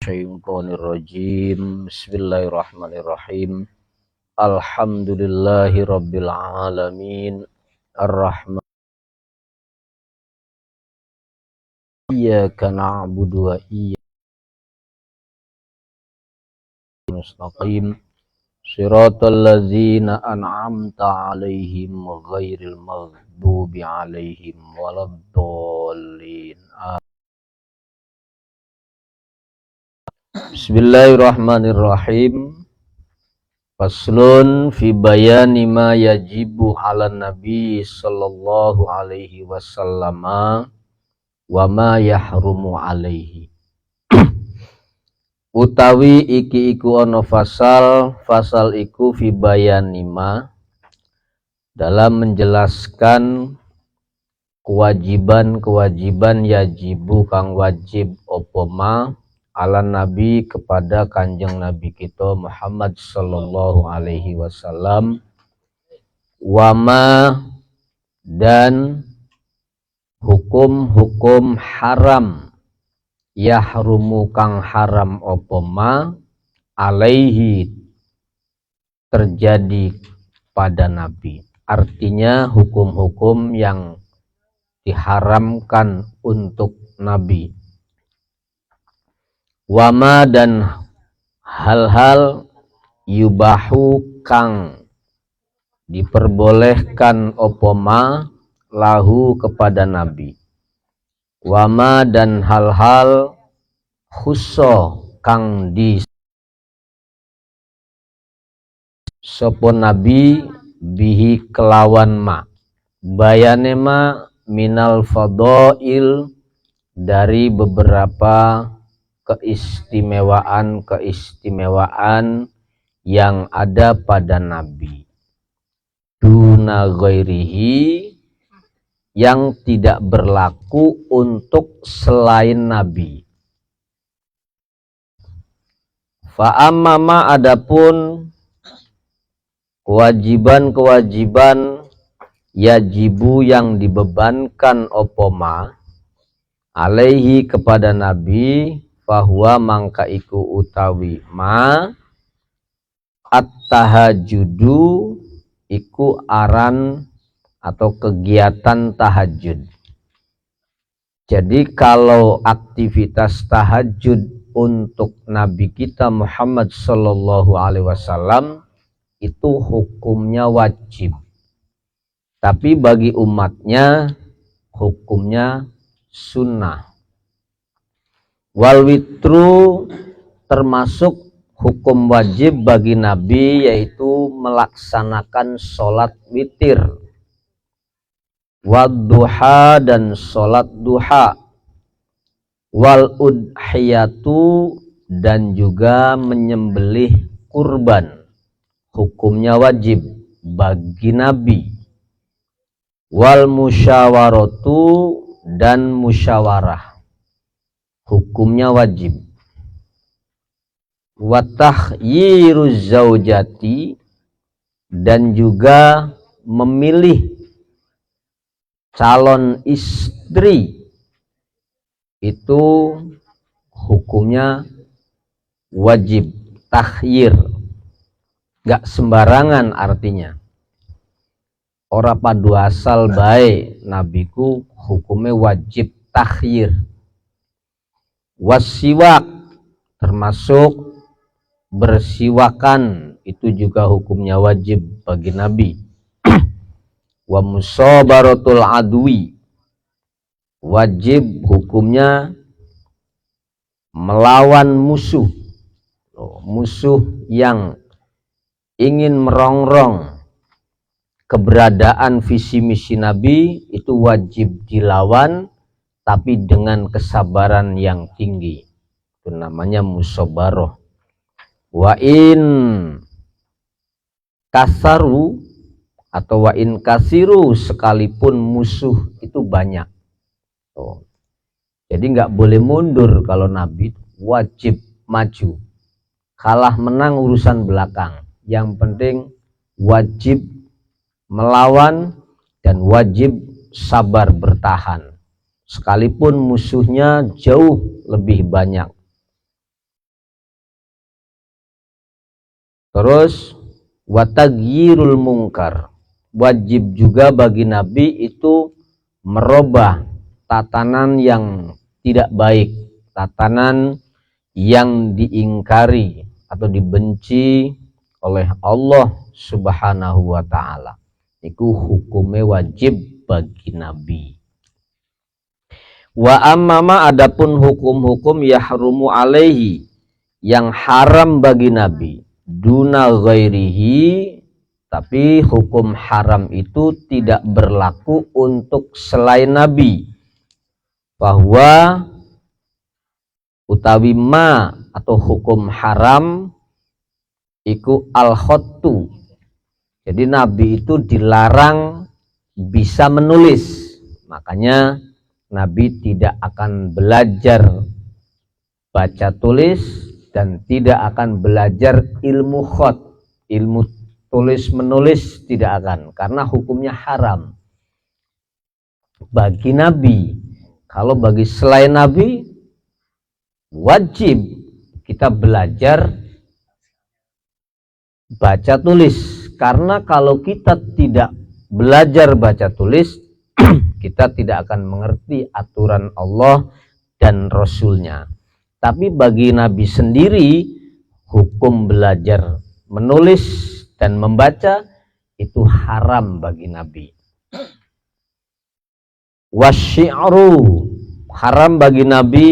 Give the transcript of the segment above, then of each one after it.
minasyaitonir rajim. Bismillahirrahmanirrahim. Alhamdulillahirabbil alamin. Arrahman. Iyyaka na'budu wa iyyaka nasta'in. Shiratal ladzina an'amta 'alaihim ghairil maghdubi 'alaihim waladdallin. Bismillahirrahmanirrahim. Faslun fi bayani ma yajibu 'alan nabi sallallahu alaihi wasallam wa ma yahrumu 'alaihi. Utawi iki iku ana fasal iku fi bayani ma dalam menjelaskan kewajiban yajibu kang wajib apa ma ala nabi kepada kanjeng nabi kita Muhammad sallallahu alaihi wasallam, wama dan hukum-hukum haram yahrumu kang haram apa ma alaihi terjadi pada nabi. Artinya hukum-hukum yang diharamkan untuk nabi. Wama dan hal-hal yubahu kang diperbolehkan opoma lahu kepada nabi. Wama dan hal-hal khusso kang di sopo nabi bihi kelawan ma. Bayane ma minal fadail dari beberapa keistimewaan yang ada pada nabi. Duna ghairihi yang tidak berlaku untuk selain nabi. Fa'amama adapun kewajiban yajibu yang dibebankan opoma alaihi kepada nabi, fahuwa mangka iku utawi ma at-tahajjudu iku aran atau kegiatan tahajud. Jadi kalau aktivitas tahajud untuk nabi kita Muhammad sallallahu alaihi wasallam itu hukumnya wajib. Tapi bagi umatnya hukumnya sunnah. Wal witru termasuk hukum wajib bagi nabi yaitu melaksanakan sholat witir. Wad duha dan sholat duha. Wal udhiyatu dan juga menyembelih kurban. Hukumnya wajib bagi nabi. Wal musyawaratu dan musyawarah. Hukumnya wajib. Wa takhyiruz zaujati dan juga memilih calon istri itu hukumnya wajib. Takhyir gak sembarangan artinya. Ora padu asal bae nabiku hukumnya wajib takhyir. Wasiwak termasuk bersiwakan itu juga hukumnya wajib bagi nabi. Wa musabaratul adwi wajib hukumnya melawan musuh. Musuh yang ingin merongrong keberadaan visi misi nabi itu wajib dilawan, tapi dengan kesabaran yang tinggi. Itu namanya musabaroh. Wa in kasaru atau wa in kasiru sekalipun musuh itu banyak. Jadi nggak boleh mundur kalau nabi, wajib maju. Kalah menang urusan belakang. Yang penting wajib melawan dan wajib sabar bertahan. Sekalipun musuhnya jauh lebih banyak. Terus watagyirul mungkar, wajib juga bagi Nabi itu merubah tatanan yang tidak baik, tatanan yang diingkari atau dibenci oleh Allah Subhanahu wa ta'ala. Itu hukumnya wajib bagi Nabi. Wa ammama adapun hukum-hukum yahrumu alaihi, yang haram bagi Nabi, duna ghairihi, tapi hukum haram itu tidak berlaku untuk selain Nabi. Bahwa utawi ma atau hukum haram iku al-khottu. Jadi Nabi itu dilarang bisa menulis. Makanya Nabi tidak akan belajar baca tulis dan tidak akan belajar ilmu khot, ilmu tulis menulis tidak akan, karena hukumnya haram bagi Nabi. Kalau bagi selain Nabi wajib kita belajar baca tulis, karena kalau kita tidak belajar baca tulis kita tidak akan mengerti aturan Allah dan Rasulnya. Tapi bagi Nabi sendiri hukum belajar menulis dan membaca itu haram bagi Nabi. Wasyi'ru, haram bagi Nabi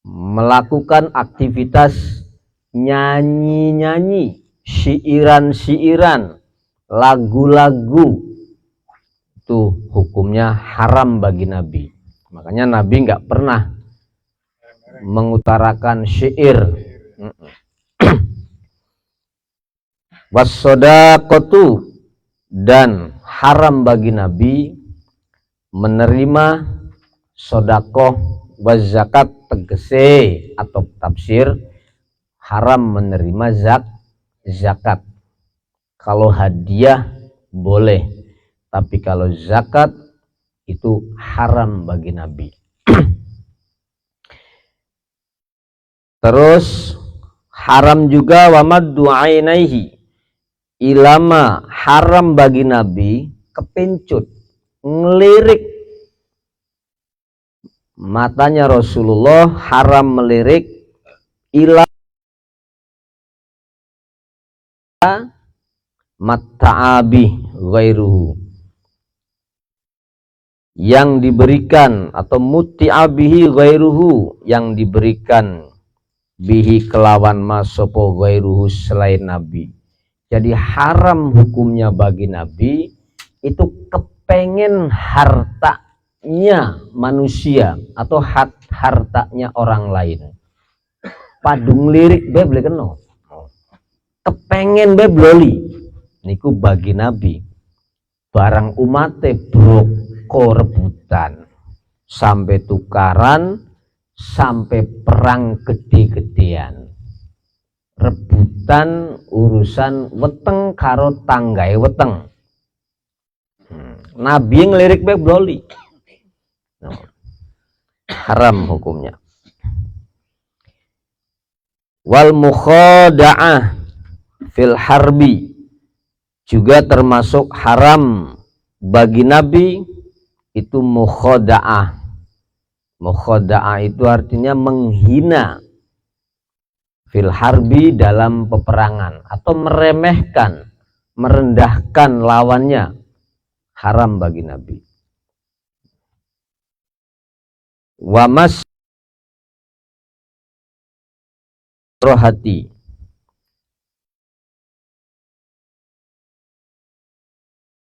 melakukan aktivitas nyanyi-nyanyi, syiiran-syiiran, lagu-lagu, itu hukumnya haram bagi Nabi. Makanya Nabi nggak pernah mengutarakan syair. Wassodaqatu, dan haram bagi Nabi menerima sodakoh, wazakat tegese atau tafsir haram menerima zakat. Kalau hadiah boleh, tapi kalau zakat itu haram bagi Nabi. Terus haram juga wamaddu ainaihi, ilama, haram bagi Nabi kepencut, ngelirik matanya Rasulullah, haram melirik ila matta'abi ghairuhu, yang diberikan, atau muti'abihi ghairuhu, yang diberikan bihi kelawan masopo ghairuhu, selain Nabi. Jadi haram hukumnya bagi Nabi itu kepengen hartanya manusia atau hartanya orang lain. Padung lirik be boleh kena, kepengen be bloli, niku bagi Nabi barang umate broko rebutan sampai tukaran sampai perang gede-gedean, rebutan urusan weteng karo tanggai weteng. Nabi ngelirik be bloli, haram hukumnya. Wal mukhada'ah fil harbi, juga termasuk haram bagi Nabi itu mukhada'ah. Mukhada'ah itu artinya menghina fil harbi, dalam peperangan, atau meremehkan, merendahkan lawannya, haram bagi Nabi. Wa mas rohati,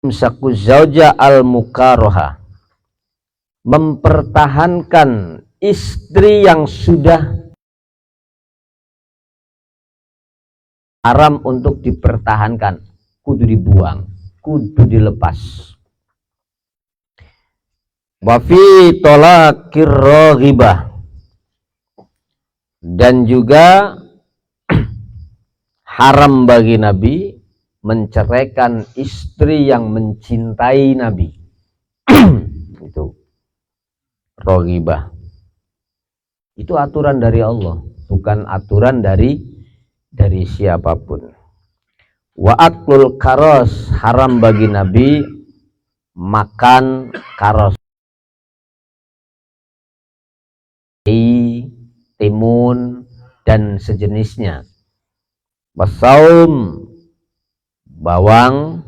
imsaku zauja al mukaroha, mempertahankan istri yang sudah haram untuk dipertahankan, kudu dibuang, kudu dilepas. Wa fi talaqir raghibah, dan juga haram bagi Nabi menceraikan istri yang mencintai Nabi. Itu roghibah, itu aturan dari Allah, bukan aturan dari dari siapapun. Wa aklul karos, haram bagi Nabi makan karos, timun dan sejenisnya. Wasaum, bawang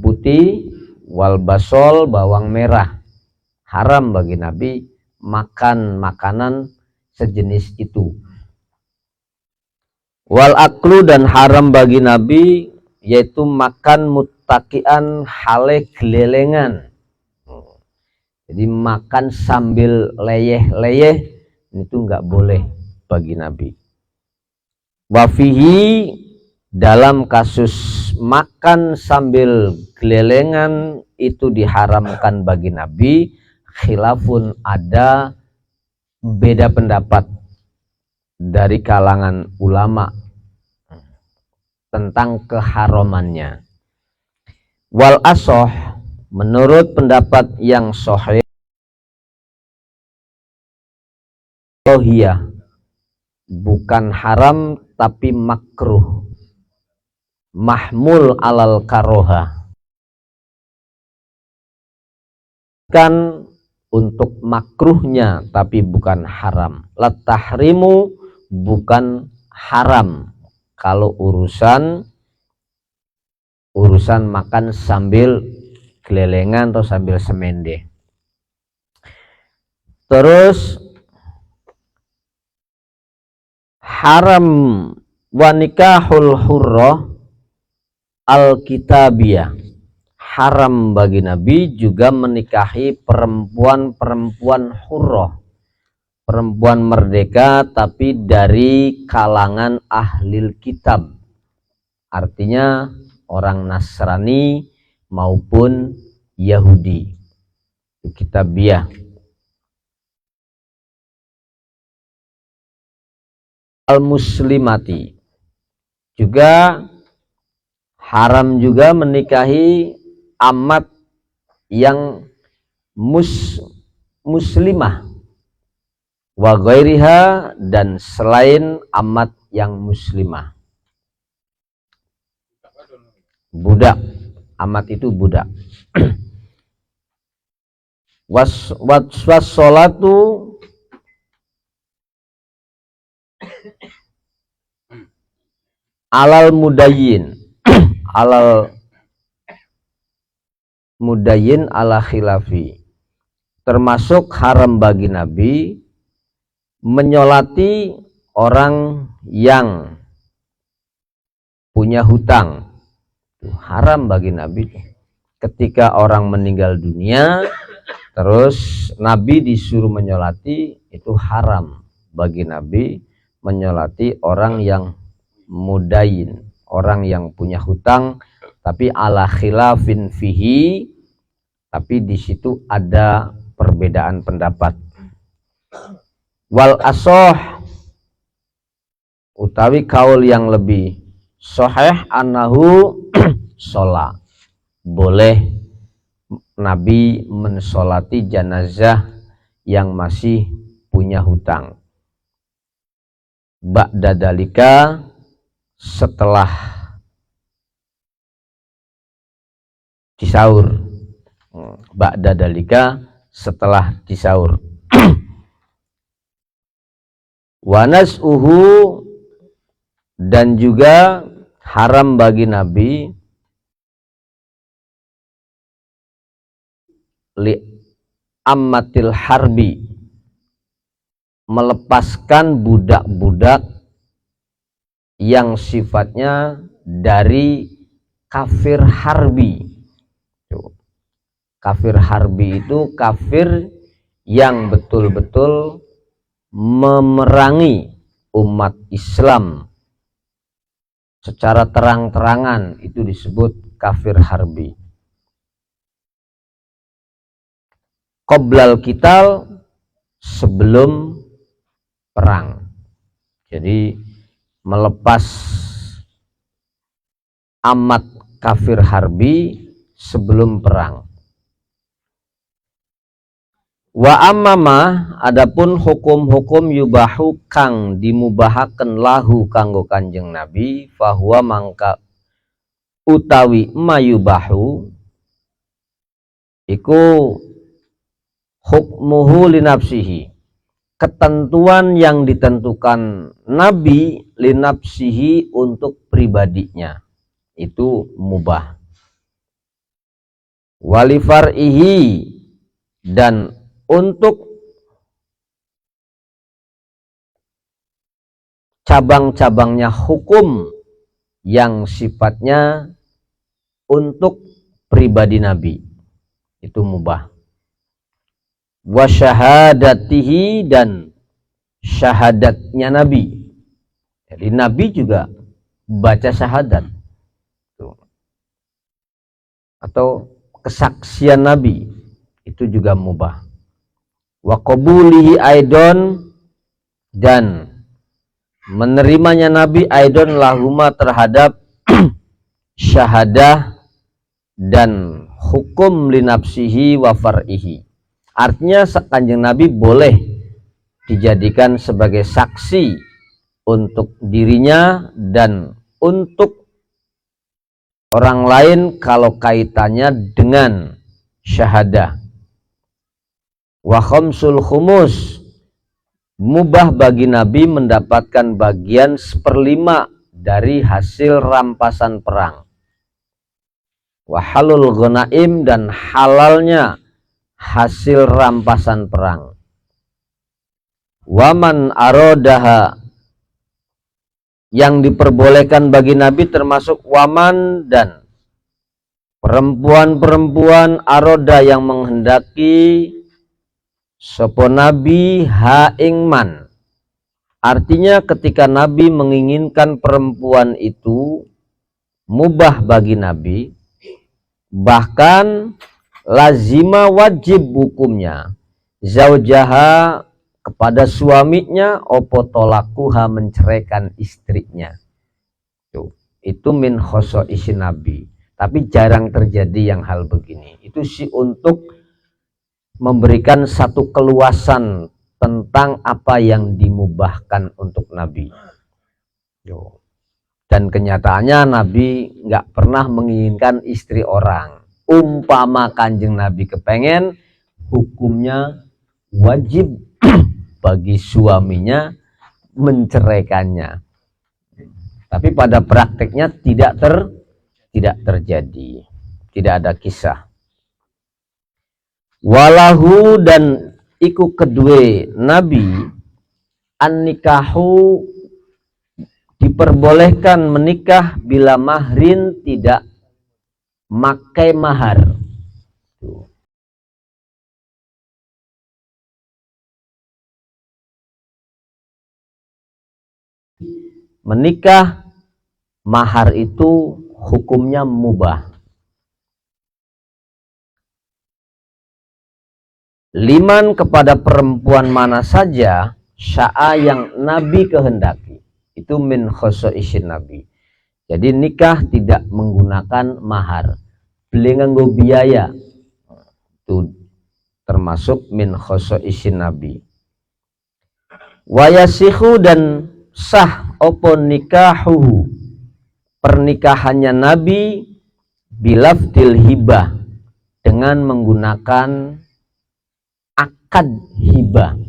putih, wal basol, bawang merah. Haram bagi Nabi makan makanan sejenis itu. Wal aklu, dan haram bagi Nabi yaitu makan muttakian hale gelelengan. Jadi makan sambil leyeh-leyeh itu enggak boleh bagi Nabi. Wafihi, dalam kasus makan sambil gelelengan itu diharamkan bagi Nabi, khilafun, ada beda pendapat dari kalangan ulama tentang keharamannya. Wal asoh, menurut pendapat yang sahih, bukan haram tapi makruh, mahmul alal karoha, kan untuk makruhnya tapi bukan haram. Latahrimu, bukan haram kalau urusan makan sambil gelelengan atau sambil semende. Terus haram wanikahul hurrah al-kitabiyah, haram bagi Nabi juga menikahi perempuan hurrah, perempuan merdeka tapi dari kalangan ahlil kitab, artinya orang Nasrani maupun Yahudi, kitabiyah. Al-muslimati, juga haram juga menikahi amat yang muslimah, wa ghairiha, dan selain amat yang muslimah. Budak, amat itu budak. was sholatu alal mudayyin alal mudayyin ala khilafi, termasuk haram bagi Nabi menyolati orang yang punya hutang. Haram bagi Nabi ketika orang meninggal dunia terus Nabi disuruh menyolati, itu haram bagi Nabi menyolati orang yang mudayin, orang yang punya hutang, tapi ala khilafin fihi, tapi di situ ada perbedaan pendapat. Wal asoh, utawi kaul yang lebih sahih, anahu sholat, boleh Nabi mensolati jenazah yang masih punya hutang. Ba'da dalika, setelah disaur. Ba'da dalika, setelah disaur. Wanas'uhu, dan juga haram bagi Nabi li ammatil harbi, melepaskan budak-budak yang sifatnya dari kafir harbi. Kafir harbi itu kafir yang betul-betul memerangi umat Islam secara terang-terangan, itu disebut kafir harbi. Qoblal qital, sebelum perang. Jadi melepas amat kafir harbi sebelum perang. Wa ammama adapun hukum-hukum yubahu kang dimubahaken lahu kanggo Kanjeng Nabi, fahuwa mangka utawi mayubahu iku hukmuhu linafsihi, ketentuan yang ditentukan Nabi linafsihi untuk pribadinya itu mubah. Walifar'ihi dan untuk cabang-cabangnya hukum yang sifatnya untuk pribadi Nabi itu mubah. Wa syahadatihi dan syahadatnya Nabi. Jadi Nabi juga baca syahadat atau kesaksian Nabi itu juga mubah. Wa qabulihi aidon dan menerimanya Nabi aidon lahuma terhadap syahadah dan hukum linafsihi wa far'ihi. Artinya Kanjeng Nabi boleh dijadikan sebagai saksi untuk dirinya dan untuk orang lain kalau kaitannya dengan syahadah. Wa khamsul khumus, mubah bagi Nabi mendapatkan bagian 1/5 dari hasil rampasan perang. Wa halul ghanaim dan halalnya hasil rampasan perang. Waman arodaha, yang diperbolehkan bagi Nabi termasuk waman dan perempuan-perempuan aroda yang menghendaki sopo Nabi haingman. Artinya ketika Nabi menginginkan perempuan itu mubah bagi Nabi, bahkan lazima wajib hukumnya zaujaha kepada suaminya opo tolakuha menceraikan istrinya. Itu min khosoisi Nabi. Tapi jarang terjadi yang hal begini. Itu sih untuk memberikan satu keluasan tentang apa yang dimubahkan untuk Nabi. Dan kenyataannya Nabi nggak pernah menginginkan istri orang. Umpama Kanjeng Nabi kepengen, hukumnya wajib bagi suaminya menceraikannya. Tapi pada prakteknya tidak terjadi. Tidak ada kisah. Walahu dan iku kedue Nabi an-nikahu diperbolehkan menikah bila mahrin tidak makai mahar. Menikah mahar itu hukumnya mubah. Liman kepada perempuan mana saja sya'a yang Nabi kehendaki. Itu min khosoisin Nabi. Jadi nikah tidak menggunakan mahar. Beli nganggo biaya. Itu termasuk min khosoisin Nabi. Wayasihu dan sah opo nikahuhu, pernikahannya Nabi bilafdil hibah, dengan menggunakan akad hibah.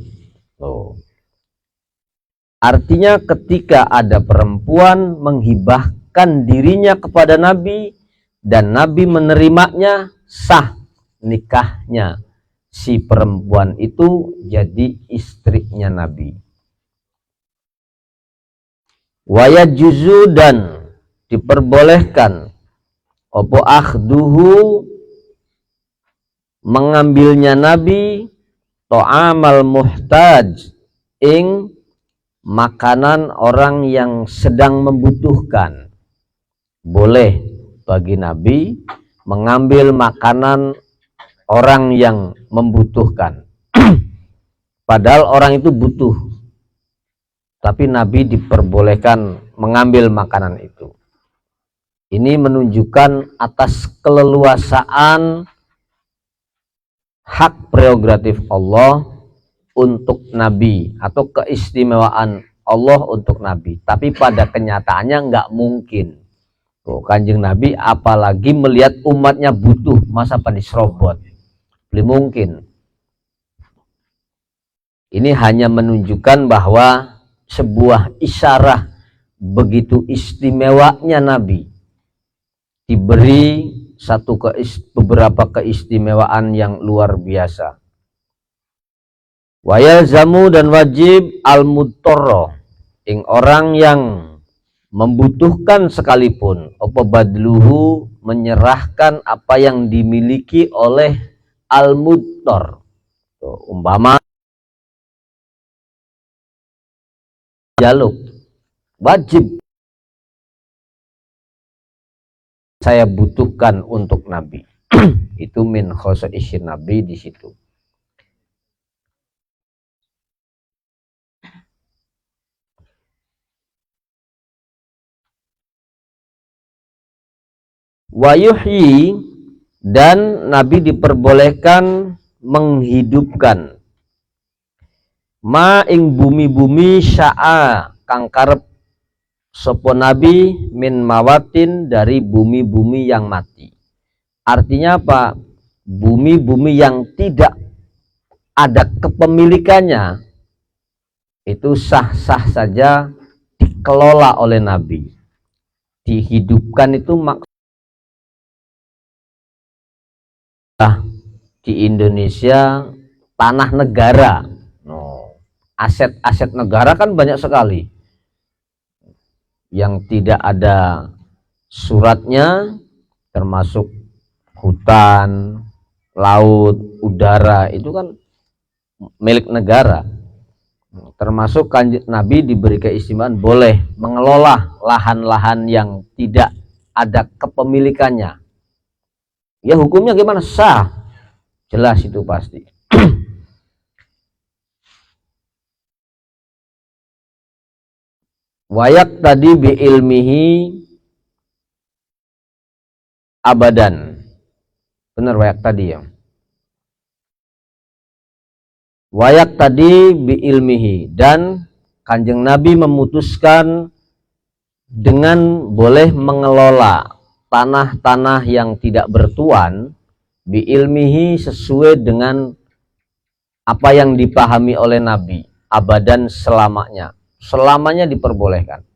Artinya ketika ada perempuan menghibahkan dirinya kepada Nabi dan Nabi menerimanya, sah nikahnya si perempuan itu jadi istrinya Nabi. Wayajuzu dan diperbolehkan opo akhduhu mengambilnya Nabi to'amal muhtaj ing makanan orang yang sedang membutuhkan. Boleh bagi Nabi mengambil makanan orang yang membutuhkan. Padahal orang itu butuh, tapi Nabi diperbolehkan mengambil makanan itu. Ini menunjukkan atas keleluasaan hak prerogatif Allah untuk Nabi atau keistimewaan Allah untuk Nabi, tapi pada kenyataannya nggak mungkin. Kanjeng Nabi apalagi melihat umatnya butuh, masa diserobot, belum mungkin. Ini hanya menunjukkan bahwa sebuah isyarah begitu istimewanya Nabi, diberi beberapa keistimewaan yang luar biasa. Wayal zamu dan wajib al-muttorro, ing orang yang membutuhkan sekalipun, apa badluhu, menyerahkan apa yang dimiliki oleh al-muttor. Umpama jaluk, wajib saya butuhkan untuk Nabi. Itu min khosaisyir Nabi di situ. Wayuhyi, dan Nabi diperbolehkan menghidupkan ma ing bumi-bumi sya'a kang karep sapa Nabi min mawatin, dari bumi-bumi yang mati. Artinya apa? Bumi-bumi yang tidak ada kepemilikannya itu sah-sah saja dikelola oleh Nabi. Dihidupkan itu maksudnya di Indonesia tanah negara. Aset-aset negara kan banyak sekali yang tidak ada suratnya, termasuk hutan, laut, udara, itu kan milik negara. Termasuk Nabi diberi keistimewaan boleh mengelola lahan-lahan yang tidak ada kepemilikannya. Ya hukumnya gimana? Sah, jelas itu pasti. Wayak tadi bi ilmihi abadan. Benar wayak tadi ya. Wayak tadi bi ilmihi, dan Kanjeng Nabi memutuskan dengan boleh mengelola tanah-tanah yang tidak bertuan bi ilmihi, sesuai dengan apa yang dipahami oleh Nabi, abadan, selamanya. Selamanya diperbolehkan.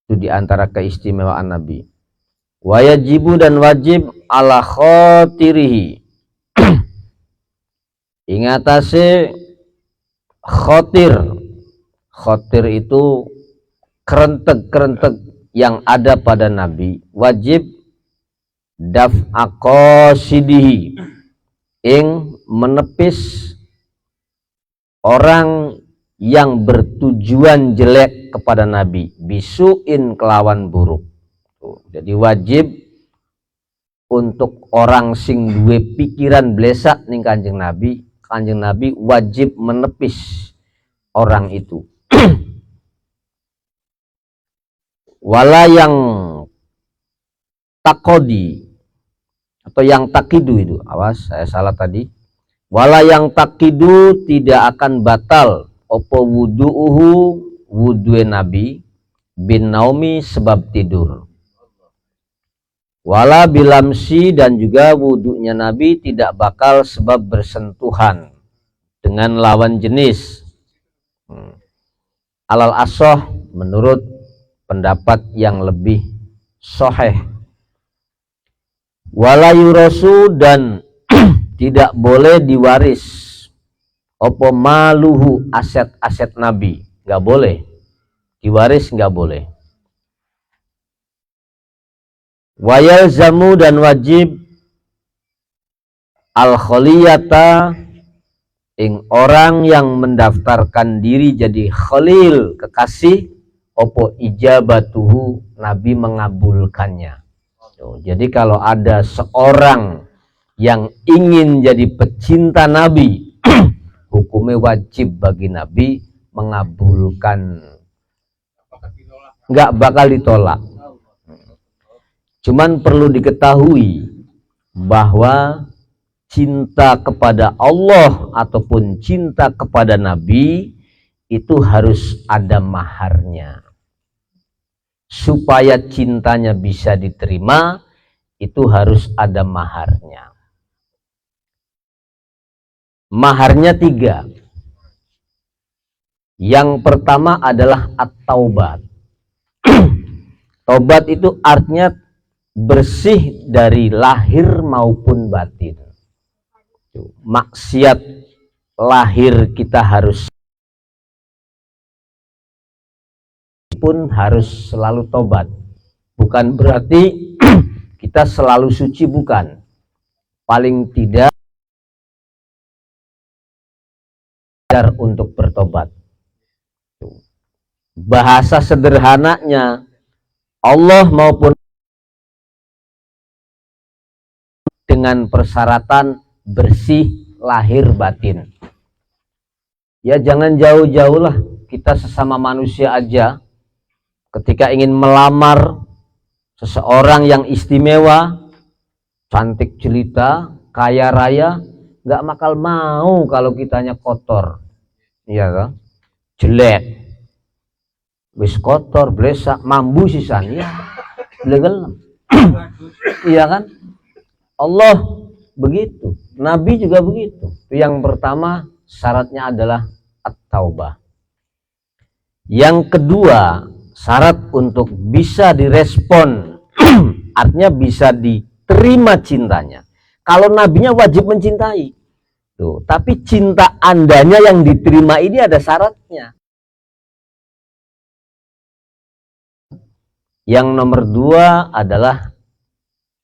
Itu diantara keistimewaan Nabi. Wajibu, dan wajib ala khotirihi, ingatase khotir. Khotir itu kerentek-kerentek yang ada pada Nabi. Wajib daf'aqosidihi, ing menepis orang yang bertujuan jelek kepada Nabi, bisuin, kelawan buruk. Jadi wajib untuk orang sing duwe pikiran blesak ning Kanjeng Nabi, Kanjeng Nabi wajib menepis orang itu. Wala yang takodi atau yang takidu itu, awas saya salah tadi. Wala yang takidu, tidak akan batal opo wudu'uhu, wudu'e Nabi, bin naumi, sebab tidur. Wala bilamsi, dan juga wudu'nya Nabi tidak bakal sebab bersentuhan dengan lawan jenis. Alal asoh, menurut pendapat yang lebih sahih. Wala yurasu, dan tidak boleh diwaris opo maluhu, aset-aset Nabi, nggak boleh diwaris, nggak boleh. Wayal zamu, dan wajib al kholiyata, ing orang yang mendaftarkan diri jadi khalil, kekasih, opo ijabatuhu, Nabi mengabulkannya. Jadi kalau ada seorang yang ingin jadi pecinta Nabi, hukumnya wajib bagi Nabi mengabulkan, nggak bakal ditolak. Cuman perlu diketahui bahwa cinta kepada Allah ataupun cinta kepada Nabi itu harus ada maharnya. Supaya cintanya bisa diterima, itu harus ada maharnya. Maharnya 3. Yang pertama adalah at-taubat. Taubat itu artinya bersih dari lahir maupun batin. Maksiat lahir kita harus pun harus selalu tobat. Bukan berarti kita selalu suci, bukan. Paling tidak untuk bertobat. Bahasa sederhananya, Allah maupun dengan persyaratan bersih lahir batin. Ya jangan jauh-jauh lah, kita sesama manusia aja ketika ingin melamar seseorang yang istimewa, cantik jelita, kaya raya, nggak bakal mau kalau kitanya kotor, iya kan? Jelek, wis kotor, blesak, mambu sisan, ya, belegelem, iya kan? Allah begitu, Nabi juga begitu. Yang pertama syaratnya adalah at-taubah. Yang kedua, syarat untuk bisa direspon, artinya bisa diterima cintanya. Kalau nabinya wajib mencintai. Tuh, tapi cinta andanya yang diterima ini ada syaratnya. Yang nomor 2 adalah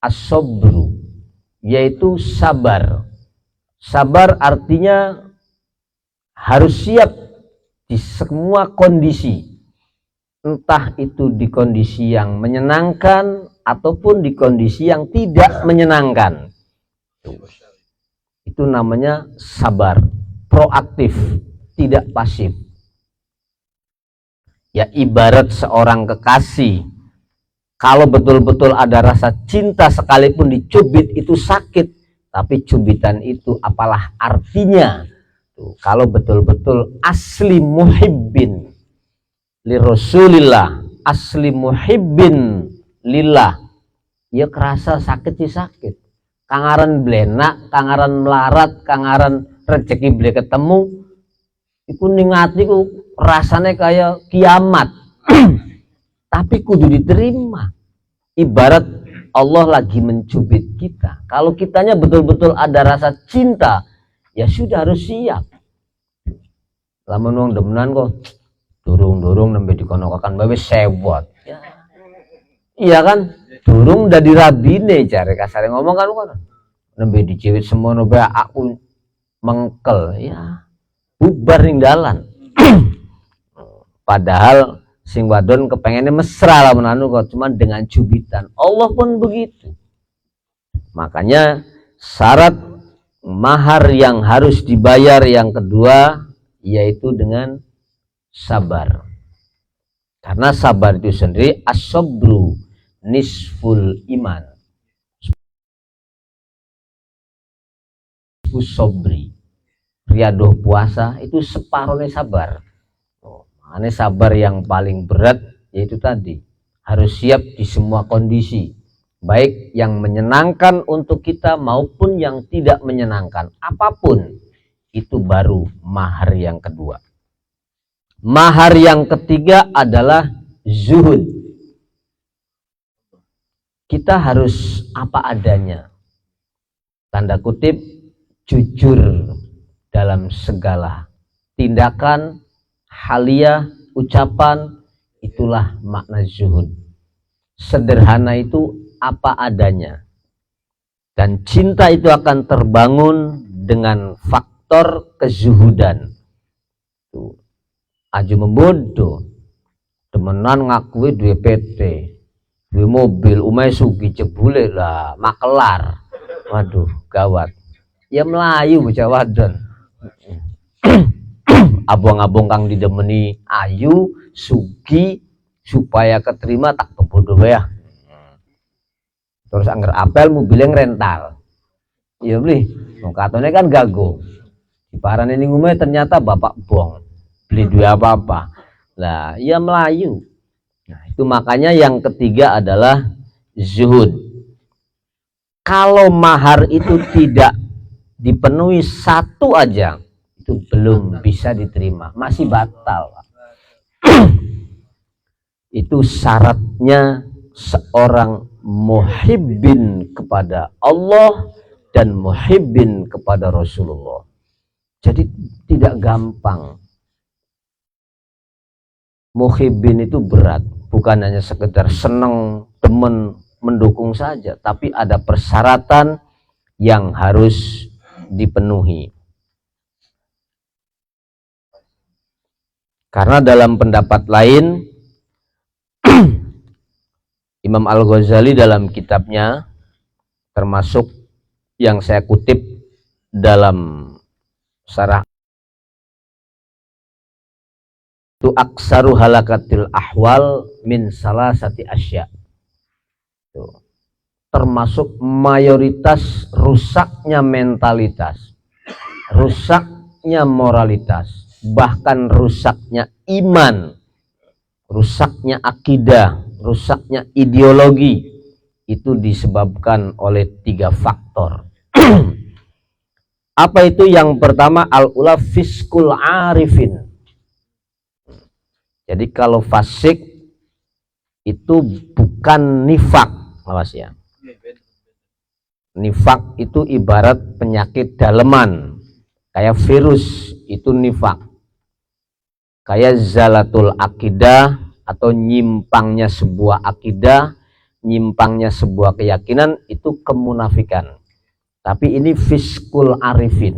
as-sabru, yaitu sabar. Sabar artinya harus siap di semua kondisi. Entah itu di kondisi yang menyenangkan ataupun di kondisi yang tidak menyenangkan. Itu namanya sabar, proaktif, tidak pasif. Ya ibarat seorang kekasih, kalau betul-betul ada rasa cinta sekalipun dicubit itu sakit, tapi cubitan itu apalah artinya. Tuh, kalau betul-betul asli muhibbin li Rasulillah, asli muhibbin lillah, ya kerasa sakit sih sakit. Kangaran blenak, kangaran melarat, kangaran rezeki beli ketemu, iku ningati ku rasanya kayak kiamat. Tapi kudu diterima. Ibarat Allah lagi mencubit kita. Kalau kitanya betul-betul ada rasa cinta, ya sudah harus siap. Lamun wong demenan kok durung nembe dikonokakan bae sewot. Ya. Iya kan? Durung udah dirabine jare kasare ngomong kan nembe dicewit semono bae aku mengkel ya bubar ning dalan. Padahal sing wadon kepengennya mesra lah menanu kok cuman dengan cubitan. Allah pun begitu. Makanya syarat mahar yang harus dibayar yang kedua yaitu dengan sabar. Karena sabar itu sendiri as-sabru nisful iman. Sabri, riadoh puasa itu separuhnya sabar. Ini sabar yang paling berat yaitu tadi harus siap di semua kondisi, baik yang menyenangkan untuk kita maupun yang tidak menyenangkan. Apapun itu baru mahar yang kedua. Mahar yang ketiga adalah zuhud. Kita harus apa adanya, tanda kutip, jujur dalam segala tindakan, haliah, ucapan, itulah makna zuhud. Sederhana itu apa adanya. Dan cinta itu akan terbangun dengan faktor kezuhudan. Tuh. Aju membodoh, temenan ngakui duwe PT, duwe mobil, umai sugi jebule lah, makelar. Waduh, gawat. Ya melayu bocah wadon. Abang-abang kang didemeni ayu, sugi, supaya keterima tak kebodoh ya. Terus angger apel mobilnya rental. Ya beli. Katone kan gago. Diparani ning omahe ternyata bapak bong. Beli dua apa-apa. Lah, ia melayu. Nah, itu makanya yang ketiga adalah zuhud. Kalau mahar itu tidak dipenuhi satu aja, itu belum bisa diterima, masih batal. Itu syaratnya seorang muhibbin kepada Allah dan muhibbin kepada Rasulullah. Jadi tidak gampang. Muhibbin itu berat, bukan hanya sekedar senang, teman, mendukung saja, tapi ada persyaratan yang harus dipenuhi. Karena dalam pendapat lain, Imam Al-Ghazali dalam kitabnya, termasuk yang saya kutip dalam syarah itu, aksaru halakatil ahwal min salasati asya. Termasuk mayoritas rusaknya mentalitas, rusaknya moralitas, bahkan rusaknya iman, rusaknya akidah, rusaknya ideologi, itu disebabkan oleh 3 faktor. Apa itu? Yang pertama, al-ula fiskul arifin. Jadi kalau fasik itu bukan nifak, awas ya. Nifak itu ibarat penyakit daleman, kayak virus, itu nifak. Kayak zalatul akidah atau nyimpangnya sebuah akidah, nyimpangnya sebuah keyakinan, itu kemunafikan. Tapi ini fiskul arifin.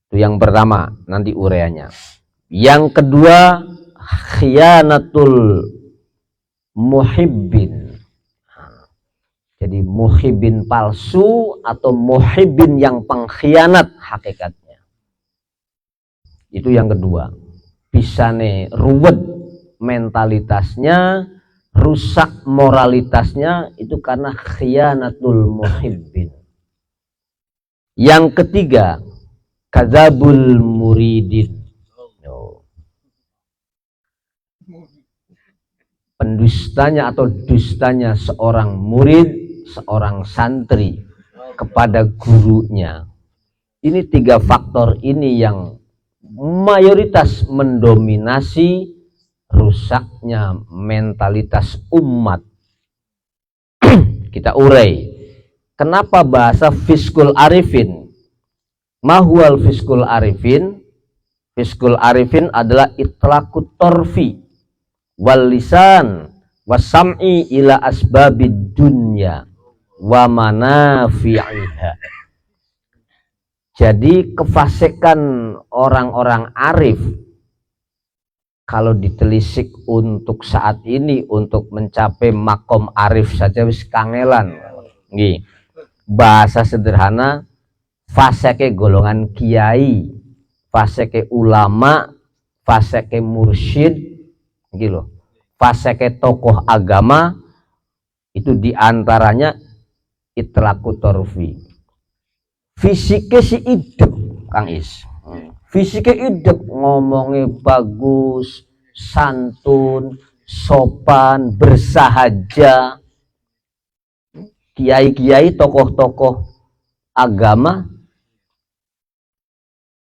Itu yang pertama, nanti ureanya. Yang kedua, khiyanatul muhibbin. Jadi muhibbin palsu atau muhibbin yang pengkhianat hakikatnya. Itu yang kedua. Bisa nih ruwet mentalitasnya, rusak moralitasnya, itu karena khiyanatul muhibbin. Yang ketiga, kadzabul muridin. Pendustanya atau dustanya seorang murid, seorang santri kepada gurunya. Ini 3 faktor ini yang mayoritas mendominasi rusaknya mentalitas umat. Kita urai. Kenapa bahasa fiskul arifin? Mahwal fiskul arifin? Fiskul arifin adalah itlaqut torfi wal lisan wasam'i ila asbabid dunya wa manafi'iha. Jadi kefasikan orang-orang arif kalau ditelisik untuk saat ini, untuk mencapai makom arif saja wis kangelan. Nggih. Bahasa sederhana, faseke golongan kiai, faseke ulama, faseke mursyid, gitu. Faseke tokoh agama, itu diantaranya itlaqut torfi. Fisiknya si idep, Kang Is. Fisiknya idep, ngomongnya bagus, santun, sopan, bersahaja. Kiai-kiai, tokoh-tokoh agama,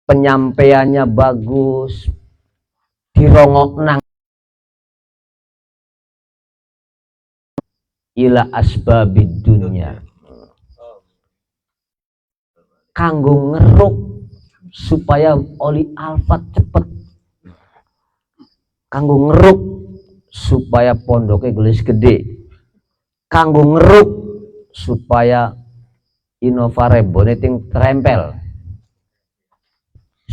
penyampaiannya bagus, dirongok nang ila asbabid dunya, kanggo ngeruk supaya oli alfat cepet, kanggo ngeruk supaya pondoknya gelis gede, kanggo ngeruk supaya inovare boneting trempel.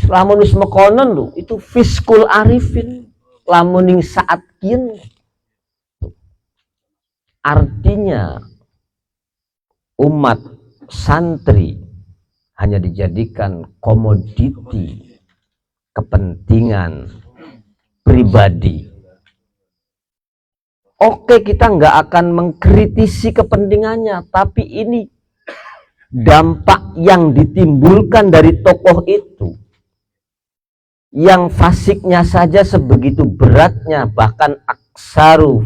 Lamun wis mekonon lho, itu fiskul arifin. Lamuning saat kieu, artinya umat santri hanya dijadikan komoditi kepentingan pribadi. Oke, kita nggak akan mengkritisi kepentingannya, tapi ini dampak yang ditimbulkan dari tokoh itu, yang fasiknya saja sebegitu beratnya, bahkan aksaru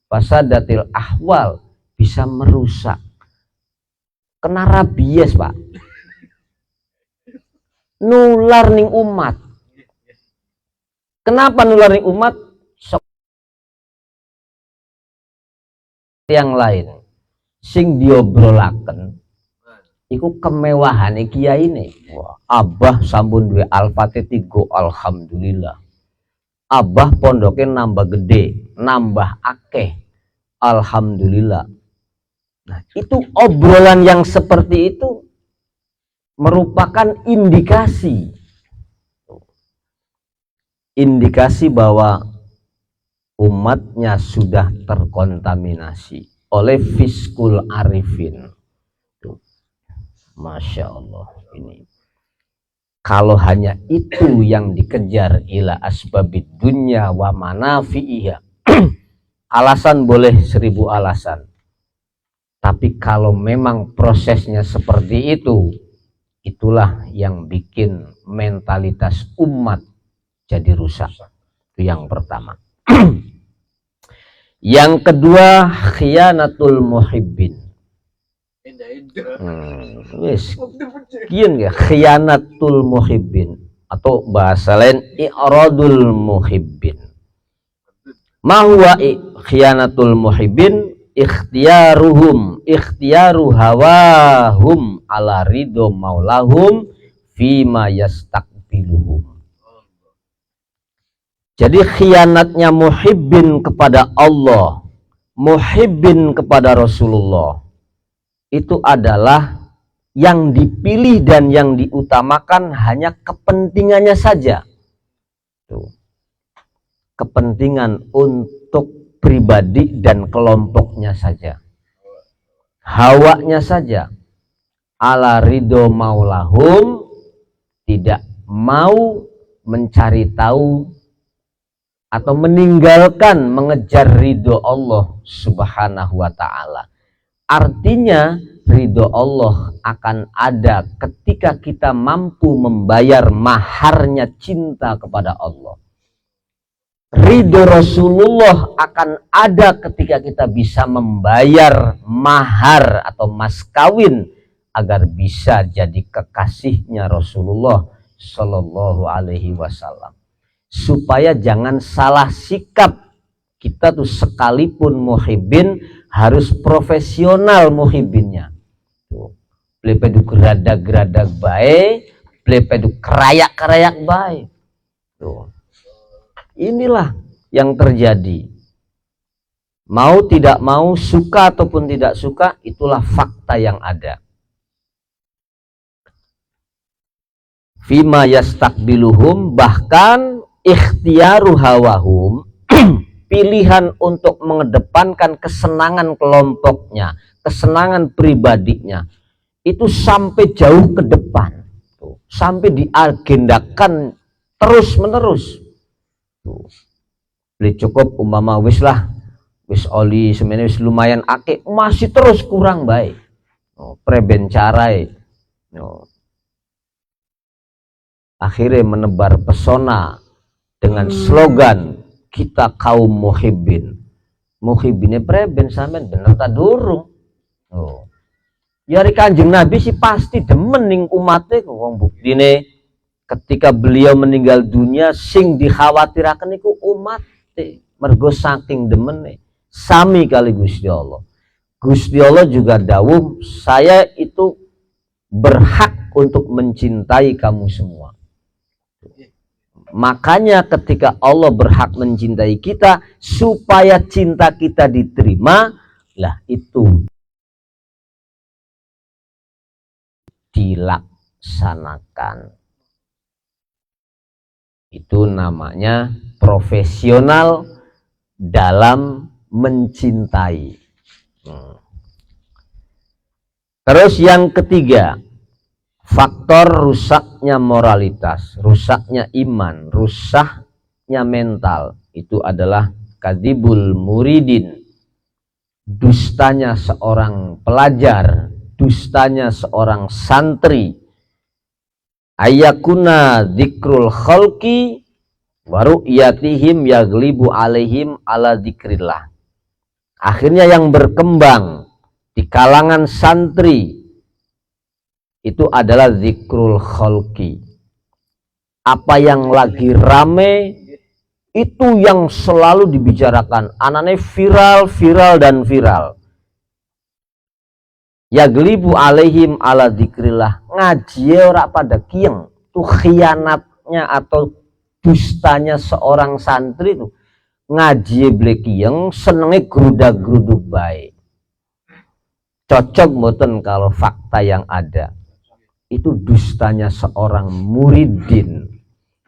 fasadatil ahwal, bisa merusak. Kena rabies, Pak, nular ning umat. Kenapa nular ning umat? Yang lain sing diobrolaken iku kemewahan kiai ini. Wah, abah sampun duwe Al-Fatih 3, alhamdulillah. Abah pondoknya nambah gede, nambah akeh, alhamdulillah. Nah, itu obrolan yang seperti itu merupakan indikasi bahwa umatnya sudah terkontaminasi oleh fiskul arifin. Masya Allah, ini kalau hanya itu yang dikejar, ila asbabid dunya wa manafi'iha, alasan boleh 1000 alasan, tapi kalau memang prosesnya seperti itu, itulah yang bikin mentalitas umat jadi rusak. Itu yang pertama. Yang kedua, khiyanatul muhibbin. Wis kian ya, khiyanatul muhibbin, atau bahasa lain i'radul muhibbin. Ma huwa khiyanatul muhibbin? Ikhtiyaru hawahum ala ridho maulahum fima yastaqbiluhum. Jadi khianatnya muhibbin kepada Allah, muhibbin kepada Rasulullah, itu adalah yang dipilih dan yang diutamakan hanya kepentingannya saja. Tuh. Kepentingan untuk pribadi dan kelompoknya saja. Hawanya saja. Ala ridho maulahum, tidak mau mencari tahu atau meninggalkan mengejar ridho Allah Subhanahu wa ta'ala. Artinya ridho Allah akan ada ketika kita mampu membayar maharnya cinta kepada Allah. Ridho Rasulullah akan ada ketika kita bisa membayar mahar atau mas kawin agar bisa jadi kekasihnya Rasulullah Shallallahu Alaihi Wasallam. Supaya jangan salah sikap, kita tuh sekalipun muhibbin harus profesional muhibbinnya. Plepedu geradak-geradak baik, plepedu kerayak-kerayak baik. Tuh. Inilah yang terjadi. Mau tidak mau, suka ataupun tidak suka, itulah fakta yang ada. Fima yastaqbiluhum, bahkan ikhtiyaru hawahum, pilihan untuk mengedepankan kesenangan kelompoknya, kesenangan pribadinya, itu sampai jauh ke depan, sampai diagendakan terus menerus. Beli cukup umpama wis oli semeneh wis lumayan akeh, masih terus kurang baik. Preben carai. Akhirnya menebar pesona dengan slogan kita kaum muhibbin. Muhibbinnya preben sampean bener ta durung. Yari Kanjeng Nabi sih pasti demen ning umate, wong buktine ketika beliau meninggal dunia sing dikhawatiraken niku umate, mergo saking demene sami kali Gusti Allah. Gusti Allah juga dawuh, saya itu berhak untuk mencintai kamu semua. Makanya ketika Allah berhak mencintai kita, supaya cinta kita diterima, lah itu dilaksanakan. Itu namanya profesional dalam mencintai. Terus yang ketiga, faktor rusaknya moralitas, rusaknya iman, rusaknya mental, itu adalah kadzibul muridin, dustanya seorang pelajar dustanya seorang santri, ayakuna dzikrul khalqi wa ru'yatihim yaglibu alaihim ala dzikrillah. Akhirnya yang berkembang di kalangan santri itu adalah zikrul khalqi. Apa yang lagi rame itu yang selalu dibicarakan. Anane viral, viral, dan viral. Yaglibu alaihim ala dzikrillah. Ngaji ora pada kieng. Tuh khianatnya atau dustanya seorang santri itu. Ngaji blekiyeng senenge grudak-gruduk baik. Cocok mboten kalau fakta yang ada. Itu dustanya seorang muridin.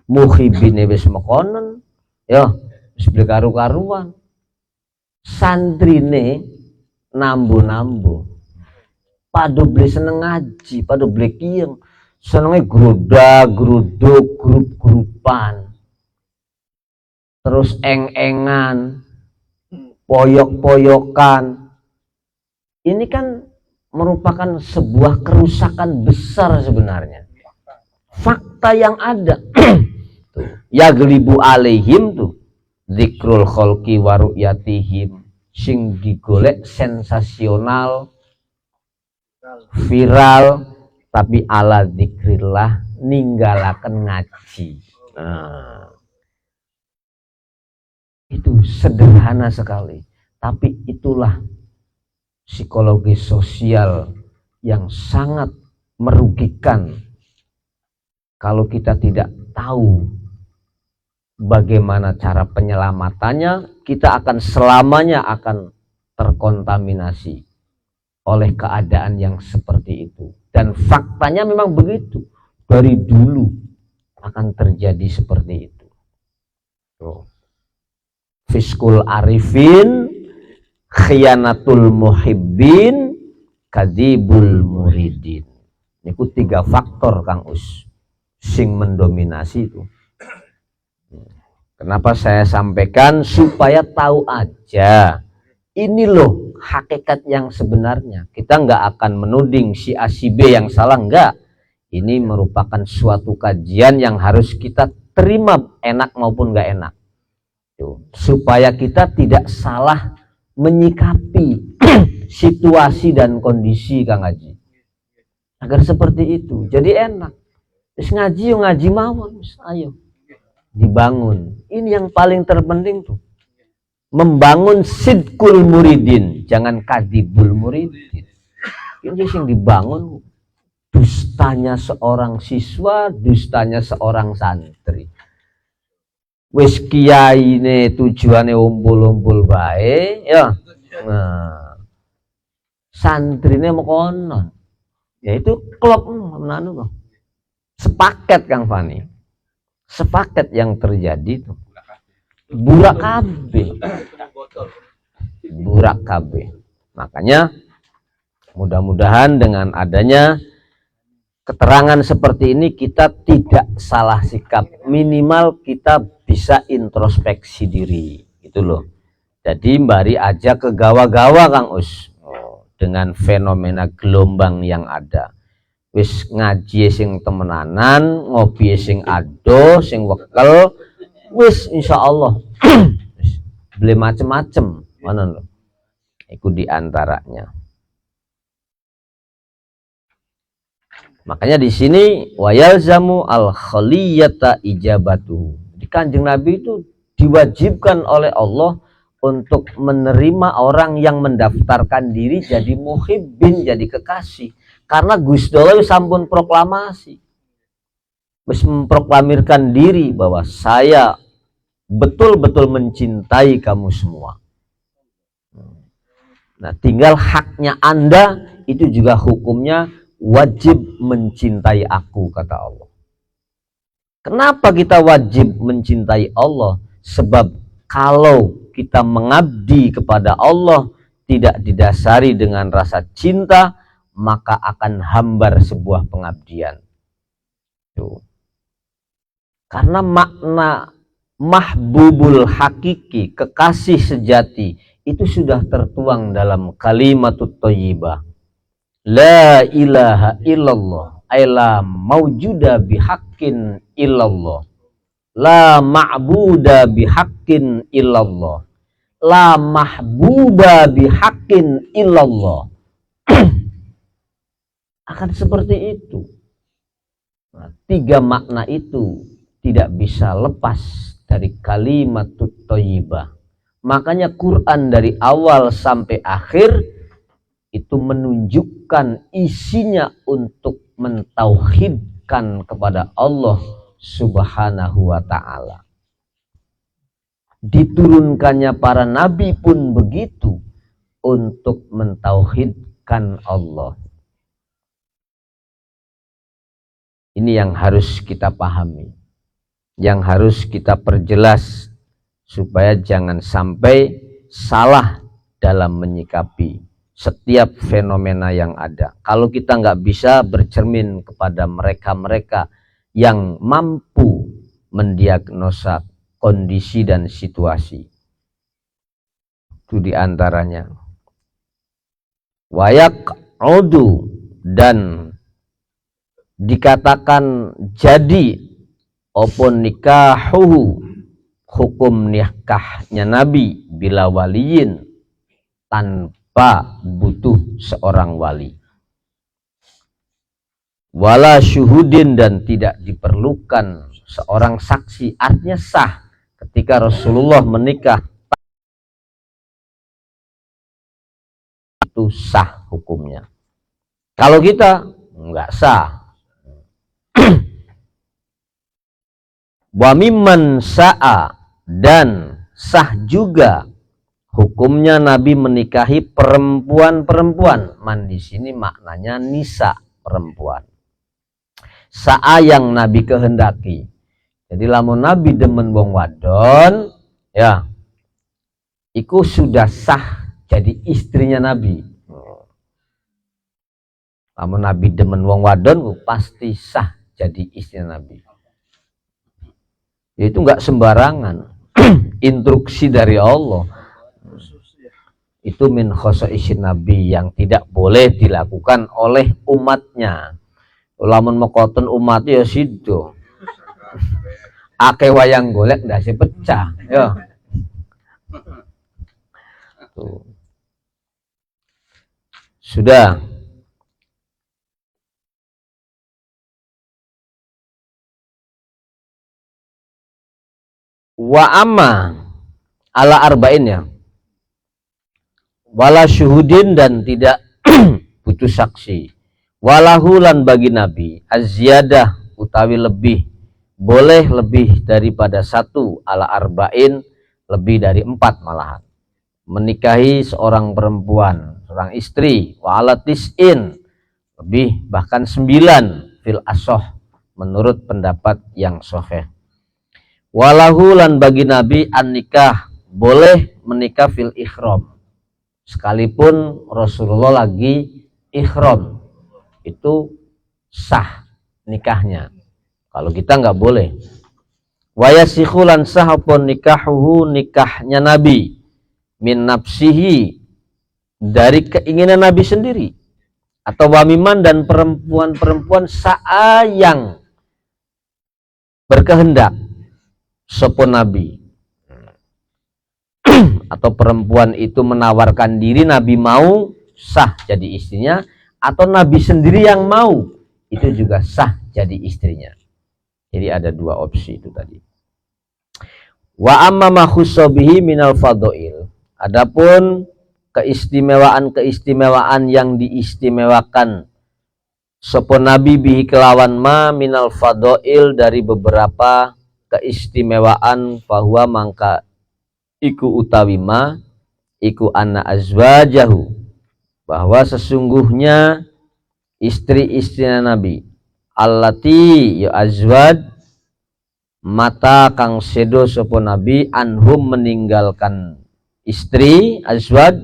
Muhibine wis mekonen, ya wis karu-karuan. Santrine nambu-nambu. Padu beli seneng ngaji, padu beli kiyeng. Senenge grudak-gruduk, grup-grupan. Terus eng-engan, poyok-poyokan. Ini kan merupakan sebuah kerusakan besar sebenarnya. Fakta yang ada. Yaglibu alaihim tuh. Zikrul khalqi wa ru'yatihim. Sing digolek sensasional, viral, tapi ala zikrillah ninggalaken ngaji. Nah, itu sederhana sekali, tapi itulah psikologi sosial yang sangat merugikan kalau kita tidak tahu bagaimana cara penyelamatannya. Kita akan selamanya akan terkontaminasi oleh keadaan yang seperti itu, dan faktanya memang begitu, dari dulu akan terjadi seperti itu. Fiskul arifin, khianatul muhibbin, kadibul muridin. Ini 3 faktor Kang Us sing mendominasi itu. Kenapa saya sampaikan? Supaya tahu aja, ini loh hakikat yang sebenarnya. Kita nggak akan menuding si A si B yang salah, enggak. Ini merupakan suatu kajian yang harus kita terima, enak maupun nggak enak. Supaya kita tidak salah menyikapi situasi dan kondisi Kang Haji, agar seperti itu jadi enak. Terus ngaji yo ngaji mawon, ayo dibangun. Ini yang paling terpenting tuh, membangun sidkul muridin, jangan kadibul muridin. Ini yang dibangun, dustanya seorang siswa, dustanya seorang santri. Wis kiai ini tujuannya umpul-umpul baik, ya. Nah, santrinya mau konon, yaitu klub menanu, sepaket Kang Fani, sepaket yang terjadi itu burak KB, burak KB. Makanya mudah-mudahan dengan adanya keterangan seperti ini kita tidak salah sikap, minimal kita bisa introspeksi diri, gitu loh. Jadi mbari aja ke gawa-gawa Kang Us, dengan fenomena gelombang yang ada. Wis ngaji sing temenanan, ngopi sing ado, sing wekel, wis insyaallah beli macem-macem, mana loh? Itu diantaranya. Makanya di sini wayalzamu al khaliyata ijabatu. Di Kanjeng Nabi itu diwajibkan oleh Allah untuk menerima orang yang mendaftarkan diri jadi muhibbin, jadi kekasih. Karena Gusti Allah sampun proklamasi, wis memproklamirkan diri bahwa saya betul-betul mencintai kamu semua. Nah, tinggal haknya Anda itu juga hukumnya wajib mencintai aku, kata Allah. Kenapa kita wajib mencintai Allah? Sebab kalau kita mengabdi kepada Allah tidak didasari dengan rasa cinta, maka akan hambar sebuah pengabdian. Tuh. Karena makna mahbubul hakiki, kekasih sejati, itu sudah tertuang dalam kalimatut thayyibah, La ilaha illallah ay la maujuda bihaqqin illallah, la ma'buda bihaqqin illallah, la mahbuba bihaqqin illallah. Akan seperti itu. Nah, tiga makna itu tidak bisa lepas dari kalimat thayyibah. Makanya Quran dari awal sampai akhir itu menunjukkan isinya untuk mentauhidkan kepada Allah Subhanahu wa ta'ala. Diturunkannya para nabi pun begitu, untuk mentauhidkan Allah. Ini yang harus kita pahami, yang harus kita perjelas, supaya jangan sampai salah dalam menyikapi setiap fenomena yang ada. Kalau kita nggak bisa bercermin kepada mereka-mereka yang mampu mendiagnosa kondisi dan situasi, itu diantaranya wayak odu, dan dikatakan jadi opon nikahuhu, hukum nikahnya Nabi bila waliyin, tanpa butuh seorang wali, wala syuhudin, dan tidak diperlukan seorang saksi. Artinya sah ketika Rasulullah menikah, itu sah hukumnya. Kalau kita nggak sah. Wa mimman sa'a, dan sah juga hukumnya Nabi menikahi perempuan-perempuan. Man di sini maknanya nisa, perempuan. Sa'a yang Nabi kehendaki. Jadi lamun Nabi demen wong wadon, ya, iku sudah sah jadi istrinya Nabi. Lamun Nabi demen wong wadon, pasti sah jadi istrinya Nabi. Itu nggak sembarangan. Instruksi dari Allah. Itu min khosaisin Nabi, yang tidak boleh dilakukan oleh umatnya. Lamun mekoten umat ya sido. Ake wayang golek ndase pecah, ya. Tuh. Sudah. Wa amma ala arba'in, ya, wala syuhudin, dan tidak butuh saksi, walahulan bagi Nabi azziyadah utawi lebih, boleh lebih daripada satu, ala arba'in lebih dari 4 malahan, menikahi seorang perempuan, seorang istri, wa ala tis'in lebih, bahkan 9 fil asoh menurut pendapat yang sahih. Walahulan bagi Nabi an nikah, boleh menikah fil ikhram, sekalipun Rasulullah lagi ikhram, itu sah nikahnya. Kalau kita nggak boleh. Wayasikhulan sahapun nikahuhu, nikahnya Nabi, min nafsihi, dari keinginan Nabi sendiri, atau wamiman, dan perempuan-perempuan sa'a yang berkehendak sopon Nabi, atau perempuan itu menawarkan diri, Nabi mau, sah jadi istrinya, atau Nabi sendiri yang mau, itu juga sah jadi istrinya. Jadi ada 2 opsi itu tadi. Wa amma ma khussabihi minal fadhail, adapun keistimewaan-keistimewaan yang diistimewakan sopon Nabi bihi kelawan ma minal fadhail, dari beberapa keistimewaan, bahwa mangka iku utawi ma iku anna azwajahu, bahwa sesungguhnya istri-istrinya Nabi, allati ya azwaj, mata kang sedo sapa Nabi, anhum meninggalkan istri azwaj,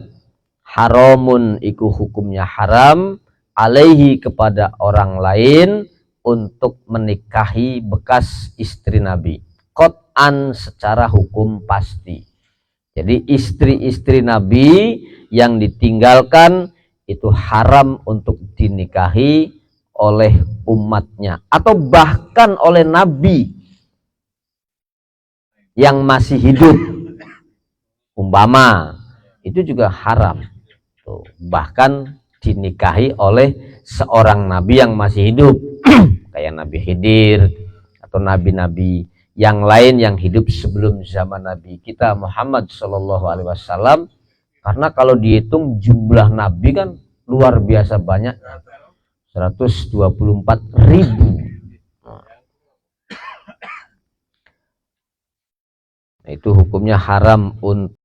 haramun iku hukumnya haram, alaihi kepada orang lain, untuk menikahi bekas istri Nabi, qot'an secara hukum pasti. Jadi istri-istri Nabi yang ditinggalkan itu haram untuk dinikahi oleh umatnya atau bahkan oleh nabi yang masih hidup, umpama itu juga haram tuh, bahkan dinikahi oleh seorang nabi yang masih hidup kayak Nabi Khidir atau nabi-nabi yang lain yang hidup sebelum zaman Nabi kita Muhammad Shallallahu Alaihi Wasallam. Karena kalau dihitung jumlah nabi kan luar biasa banyak, 124.000. Nah, itu hukumnya haram untuk